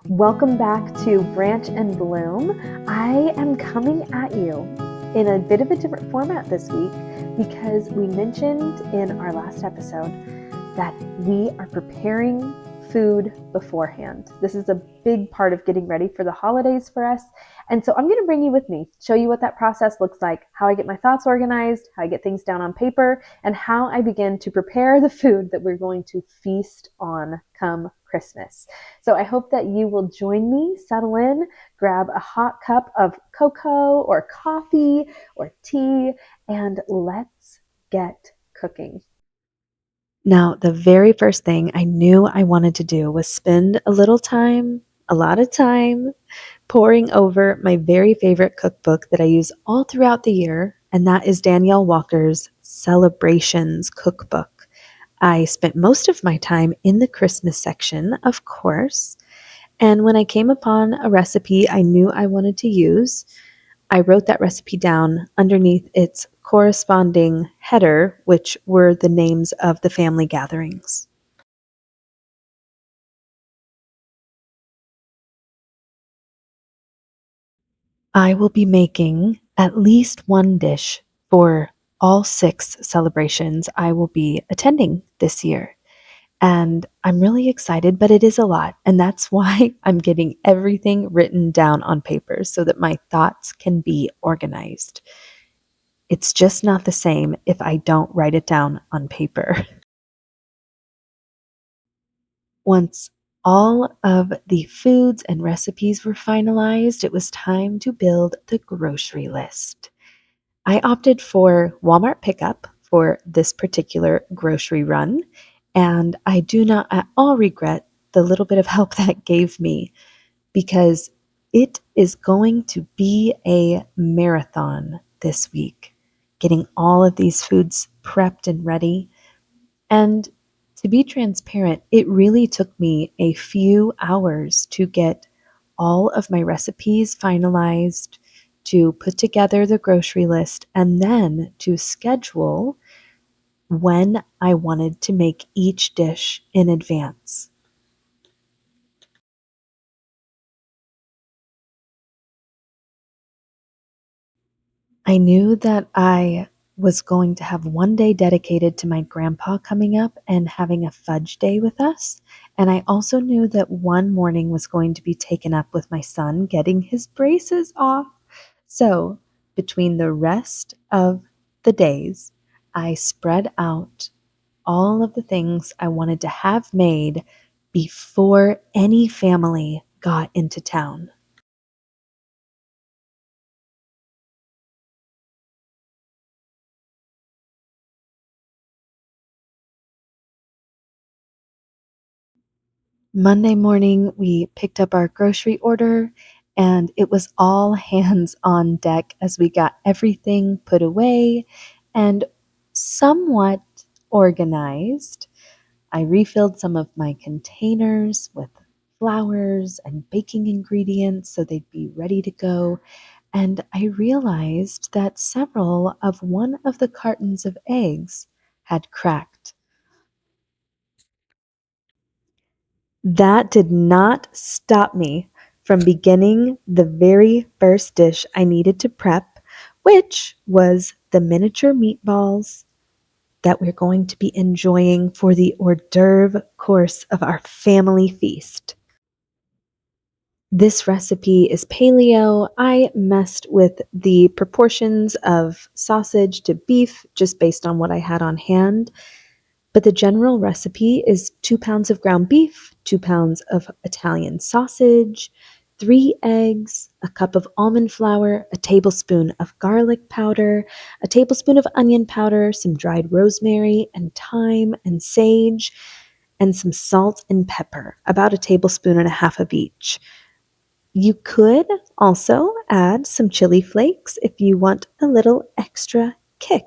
Welcome back to Branch and Bloom. I am coming at you in a bit of a different format this week because we mentioned in our last episode that we are preparing food beforehand. This is a big part of getting ready for the holidays for us. And so I'm going to bring you with me, show you what that process looks like, how I get my thoughts organized, how I get things down on paper, and how I begin to prepare the food that we're going to feast on come Christmas. So I hope that you will join me, settle in, grab a hot cup of cocoa or coffee or tea, and let's get cooking. Now, the very first thing I knew I wanted to do was spend a lot of time, poring over my very favorite cookbook that I use all throughout the year, and that is Danielle Walker's Celebrations Cookbook. I spent most of my time in the Christmas section, of course, and when I came upon a recipe I knew I wanted to use, I wrote that recipe down underneath its corresponding header, which were the names of the family gatherings. I will be making at least one dish for all 6 celebrations I will be attending this year. And I'm really excited, but it is a lot. And that's why I'm getting everything written down on paper so that my thoughts can be organized. It's just not the same if I don't write it down on paper. Once all of the foods and recipes were finalized, it was time to build the grocery list. I opted for Walmart pickup for this particular grocery run, and I do not at all regret the little bit of help that gave me because it is going to be a marathon this week, getting all of these foods prepped and ready. And to be transparent, it really took me a few hours to get all of my recipes finalized, to put together the grocery list, and then to schedule when I wanted to make each dish in advance. I knew that I was going to have one day dedicated to my grandpa coming up and having a fudge day with us. And I also knew that one morning was going to be taken up with my son getting his braces off. So, between the rest of the days, I spread out all of the things I wanted to have made before any family got into town. Monday morning, we picked up our grocery order, and it was all hands on deck as we got everything put away and somewhat organized. I refilled some of my containers with flours and baking ingredients so they'd be ready to go. And I realized that several of one of the cartons of eggs had cracked. That did not stop me from beginning the very first dish I needed to prep, which was the miniature meatballs that we're going to be enjoying for the hors d'oeuvre course of our family feast. This recipe is paleo. I messed with the proportions of sausage to beef just based on what I had on hand. But the general recipe is 2 pounds of ground beef, 2 pounds of Italian sausage, 3 eggs, a cup of almond flour, a tablespoon of garlic powder, a tablespoon of onion powder, some dried rosemary and thyme and sage, and some salt and pepper, about a tablespoon and a half of each. You could also add some chili flakes if you want a little extra kick.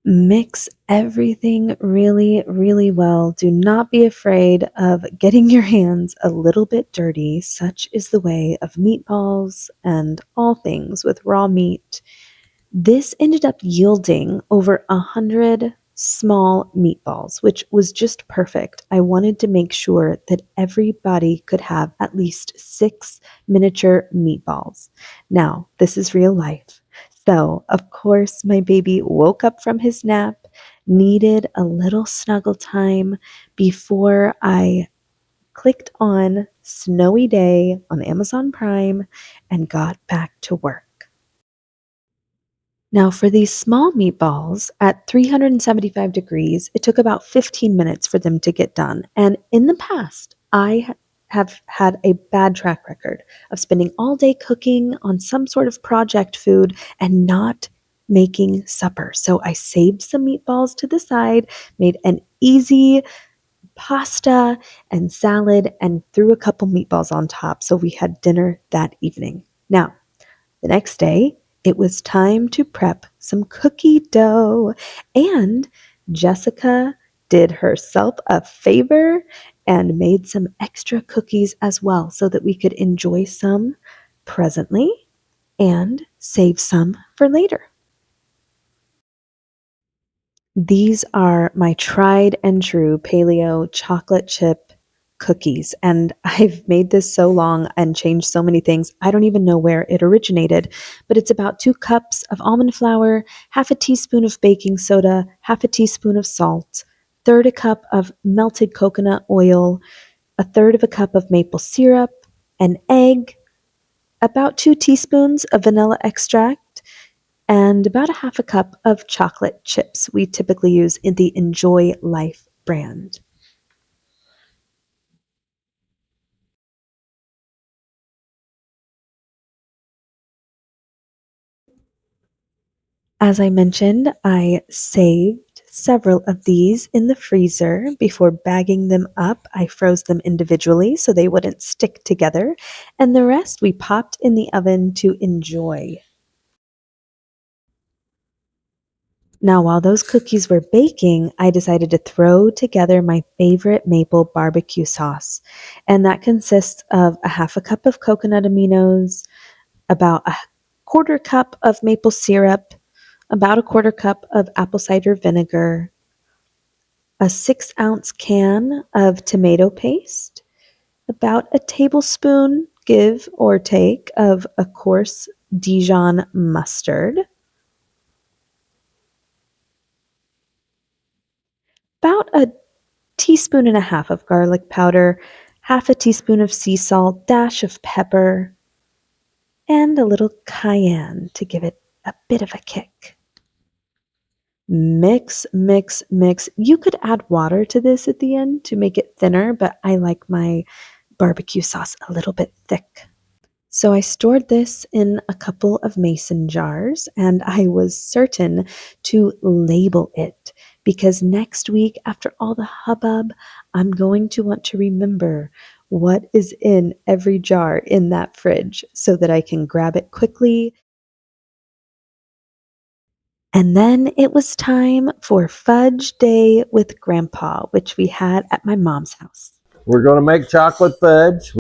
Mix everything really, really well. Do not be afraid of getting your hands a little bit dirty. Such is the way of meatballs and all things with raw meat. This ended up yielding over 100 small meatballs, which was just perfect. I wanted to make sure that everybody could have at least 6 miniature meatballs. Now, this is real life. So, of course, my baby woke up from his nap, needed a little snuggle time before I clicked on Snowy Day on Amazon Prime and got back to work. Now, for these small meatballs at 375 degrees, it took about 15 minutes for them to get done. And in the past, have had a bad track record of spending all day cooking on some sort of project food and not making supper. So I saved some meatballs to the side, made an easy pasta and salad, and threw a couple meatballs on top. So we had dinner that evening. Now, the next day, it was time to prep some cookie dough, and Jessica did herself a favor and made some extra cookies as well so that we could enjoy some presently and save some for later. These are my tried and true paleo chocolate chip cookies. And I've made this so long and changed so many things. I don't even know where it originated, but it's about 2 cups of almond flour, half a teaspoon of baking soda, half a teaspoon of salt, third a cup of melted coconut oil, a third of a cup of maple syrup, an egg, about 2 teaspoons of vanilla extract, and about a half a cup of chocolate chips we typically use in the Enjoy Life brand. As I mentioned, I saved several of these in the freezer before bagging them up. I froze them individually so they wouldn't stick together, and the rest we popped in the oven to enjoy. Now, while those cookies were baking, I decided to throw together my favorite maple barbecue sauce. And that consists of a half a cup of coconut aminos, about a quarter cup of maple syrup, about a quarter cup of apple cider vinegar, a 6-ounce can of tomato paste, about a tablespoon, give or take, of a coarse Dijon mustard, about a teaspoon and a half of garlic powder, half a teaspoon of sea salt, dash of pepper, and a little cayenne to give it a bit of a kick. Mix, mix, mix. You could add water to this at the end to make it thinner, but I like my barbecue sauce a little bit thick. So I stored this in a couple of mason jars, and I was certain to label it because next week, after all the hubbub, I'm going to want to remember what is in every jar in that fridge so that I can grab it quickly. And then it was time for Fudge Day with Grandpa, which we had at my mom's house. We're going to make chocolate fudge.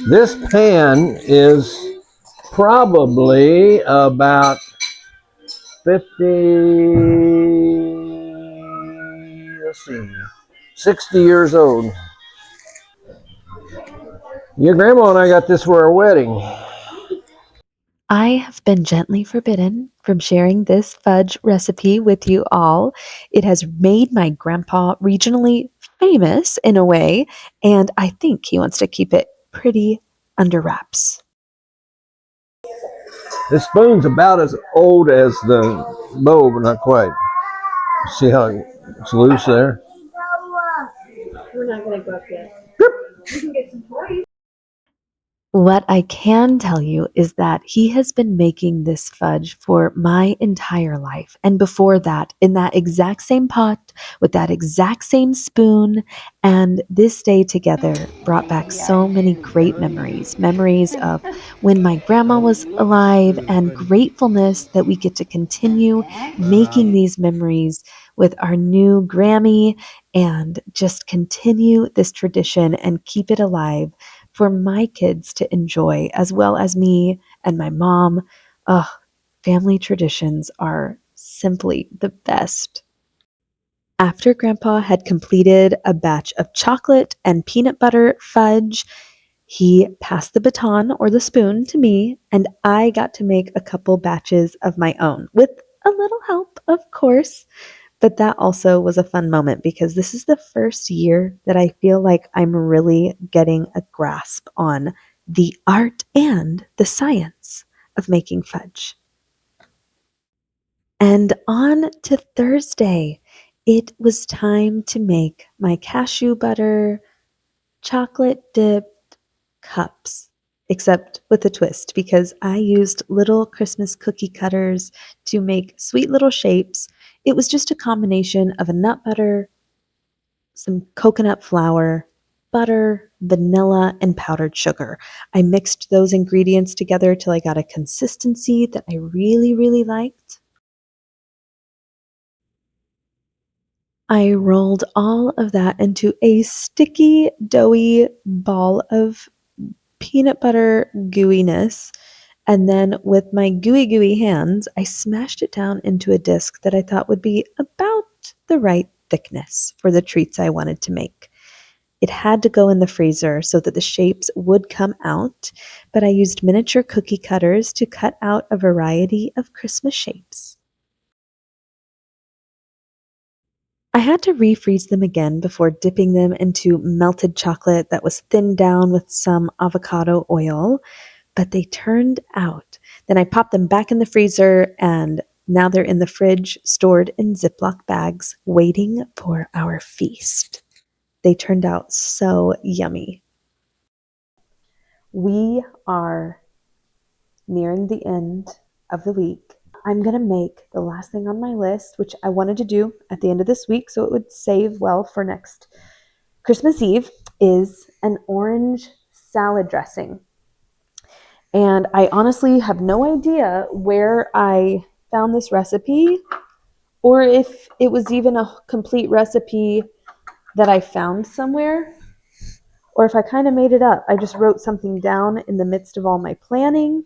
This pan is probably about 50, let's see, 60 years old. Your grandma and I got this for our wedding. I have been gently forbidden from sharing this fudge recipe with you all. It has made my grandpa regionally famous in a way, and I think he wants to keep it pretty under wraps. This spoon's about as old as the bowl, but not quite. See how it's loose there? We're not going to go up yet. You can get some toys. What I can tell you is that he has been making this fudge for my entire life. And before that, in that exact same pot, with that exact same spoon, and this day together brought back so many great memories. Memories of when my grandma was alive, and gratefulness that we get to continue making these memories with our new Grammy and just continue this tradition and keep it alive for my kids to enjoy, as well as me and my mom. Ugh, family traditions are simply the best. After Grandpa had completed a batch of chocolate and peanut butter fudge, he passed the baton or the spoon to me, and I got to make a couple batches of my own with a little help, of course. But that also was a fun moment because this is the first year that I feel like I'm really getting a grasp on the art and the science of making fudge. And on to Thursday, it was time to make my cashew butter chocolate dipped cups, except with a twist because I used little Christmas cookie cutters to make sweet little shapes. It was just a combination of a nut butter, some coconut flour, butter, vanilla, and powdered sugar. I mixed those ingredients together till I got a consistency that I really, really liked. I rolled all of that into a sticky, doughy ball of peanut butter gooiness. And then with my gooey hands, I smashed it down into a disc that I thought would be about the right thickness for the treats I wanted to make. It had to go in the freezer so that the shapes would come out, but I used miniature cookie cutters to cut out a variety of Christmas shapes. I had to refreeze them again before dipping them into melted chocolate that was thinned down with some avocado oil, but they turned out. Then I popped them back in the freezer, and now they're in the fridge, stored in Ziploc bags, waiting for our feast. They turned out so yummy. We are nearing the end of the week. I'm going to make the last thing on my list, which I wanted to do at the end of this week so it would save well for next Christmas Eve, is an orange salad dressing. And I honestly have no idea where I found this recipe or if it was even a complete recipe that I found somewhere or if I kind of made it up. I just wrote something down in the midst of all my planning,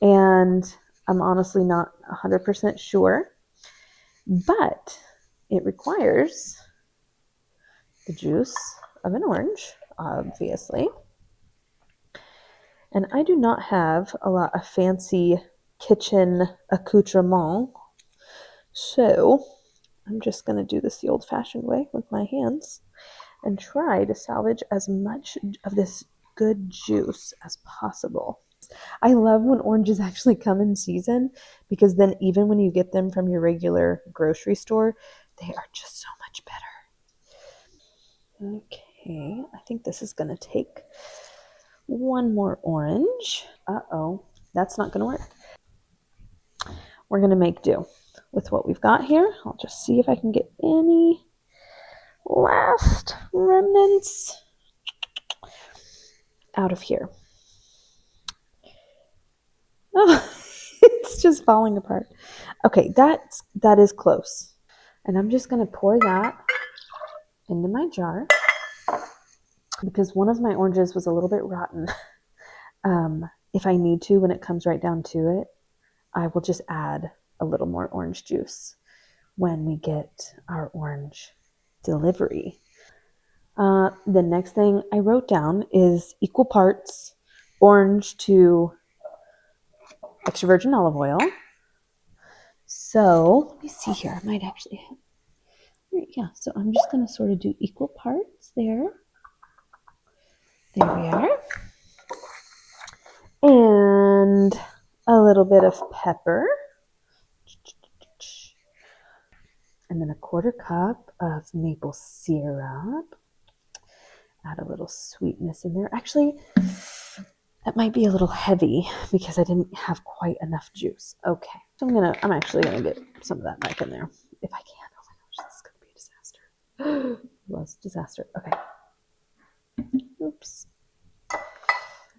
and I'm honestly not 100% sure. But it requires the juice of an orange, obviously. And I do not have a lot of fancy kitchen accoutrement, so I'm just going to do this the old-fashioned way with my hands and try to salvage as much of this good juice as possible. I love when oranges actually come in season because then even when you get them from your regular grocery store, they are just so much better. Okay, I think this is going to take one more orange. Uh-oh, that's not going to work. We're going to make do with what we've got here. I'll just see if I can get any last remnants out of here. Oh, it's just falling apart. Okay, that is close. And I'm just going to pour that into my jar because one of my oranges was a little bit rotten. If I need to, when it comes right down to it, I will just add a little more orange juice when we get our orange delivery. The next thing I wrote down is equal parts orange to extra virgin olive oil. So let me see here. I might actually have. Yeah, so I'm just going to sort of do equal parts there. There we are. And a little bit of pepper. And then a quarter cup of maple syrup. Add a little sweetness in there. Actually, that might be a little heavy because I didn't have quite enough juice. Okay, so I'm actually gonna get some of that back in there if I can. Oh my gosh, this is gonna be a disaster. It was disaster. Okay. Oops.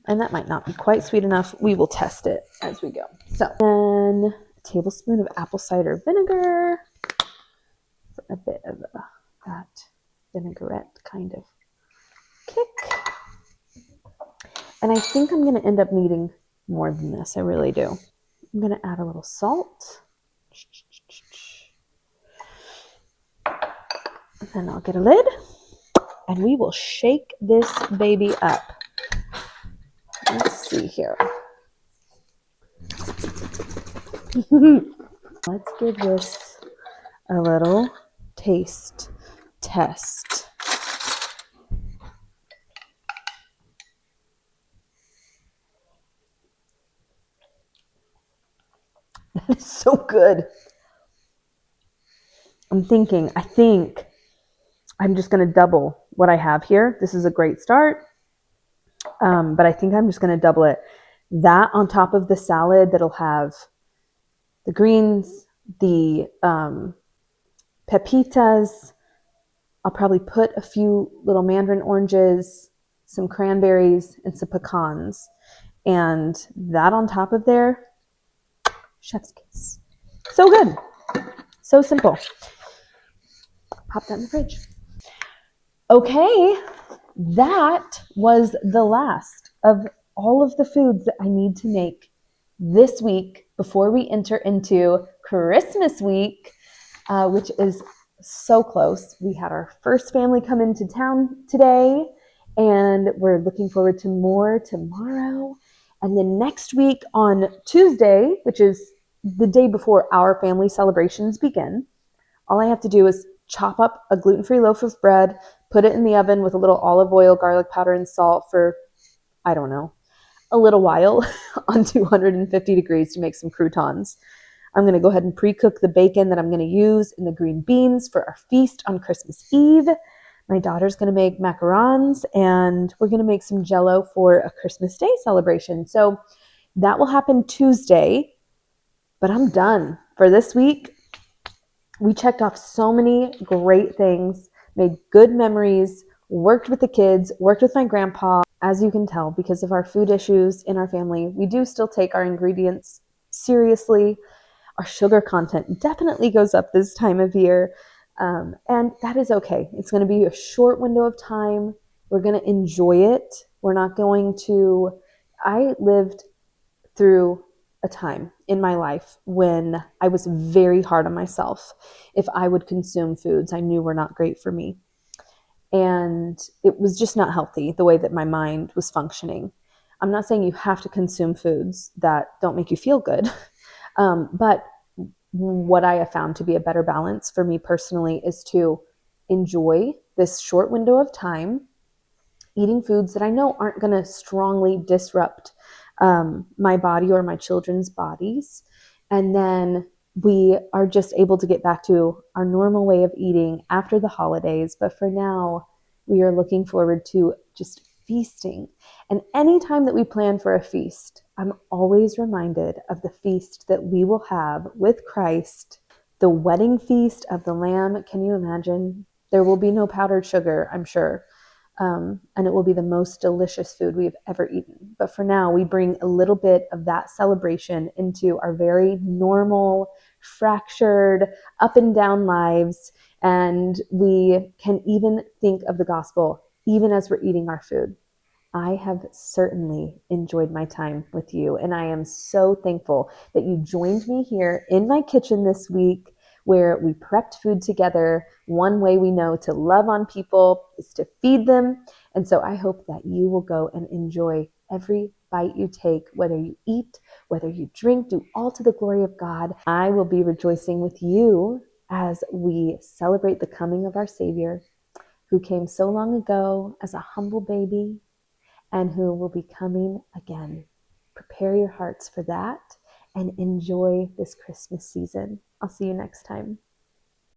And that might not be quite sweet enough. We will test it as we go. So then a tablespoon of apple cider vinegar for a bit of that vinaigrette kind of kick. And I think I'm going to end up needing more than this. I really do. I'm going to add a little salt. And I'll get a lid and we will shake this baby up. Let's see here. Let's give this a little taste test. That is so good. I think I'm just going to double what I have here. This is a great start, but I think I'm just going to double it. That on top of the salad that'll have the greens, the pepitas. I'll probably put a few little mandarin oranges, some cranberries, and some pecans. And that on top of there, chef's kiss. So good. So simple. Pop that in the fridge. Okay, that was the last of all of the foods that I need to make this week before we enter into Christmas week, which is so close. We had our first family come into town today, and we're looking forward to more tomorrow. And then next week on Tuesday, which is the day before our family celebrations begin, all I have to do is chop up a gluten-free loaf of bread, put it in the oven with a little olive oil, garlic powder, and salt for, I don't know, a little while on 250 degrees to make some croutons. I'm going to go ahead and pre-cook the bacon that I'm going to use and the green beans for our feast on Christmas Eve. My daughter's going to make macarons, and we're going to make some Jell-O for a Christmas Day celebration. So that will happen Tuesday, but I'm done for this week. We checked off so many great things, made good memories, worked with the kids, worked with my grandpa. As you can tell, because of our food issues in our family, we do still take our ingredients seriously. Our sugar content definitely goes up this time of year, and that is okay. It's going to be a short window of time. We're going to enjoy it. We're not going to... I lived through a time in my life when I was very hard on myself if I would consume foods I knew were not great for me. And it was just not healthy the way that my mind was functioning. I'm not saying you have to consume foods that don't make you feel good, but what I have found to be a better balance for me personally is to enjoy this short window of time eating foods that I know aren't going to strongly disrupt my body or my children's bodies. And then we are just able to get back to our normal way of eating after the holidays. But for now, we are looking forward to just feasting. And anytime that we plan for a feast, I'm always reminded of the feast that we will have with Christ, the wedding feast of the Lamb. Can you imagine? There will be no powdered sugar, I'm sure. And it will be the most delicious food we've ever eaten. But for now, we bring a little bit of that celebration into our very normal, fractured, up and down lives. And we can even think of the gospel even as we're eating our food. I have certainly enjoyed my time with you, and I am so thankful that you joined me here in my kitchen this week, where we prepped food together. One way we know to love on people is to feed them. And so I hope that you will go and enjoy every bite you take, whether you eat, whether you drink, do all to the glory of God. I will be rejoicing with you as we celebrate the coming of our Savior, who came so long ago as a humble baby and who will be coming again. Prepare your hearts for that and enjoy this Christmas season. I'll see you next time.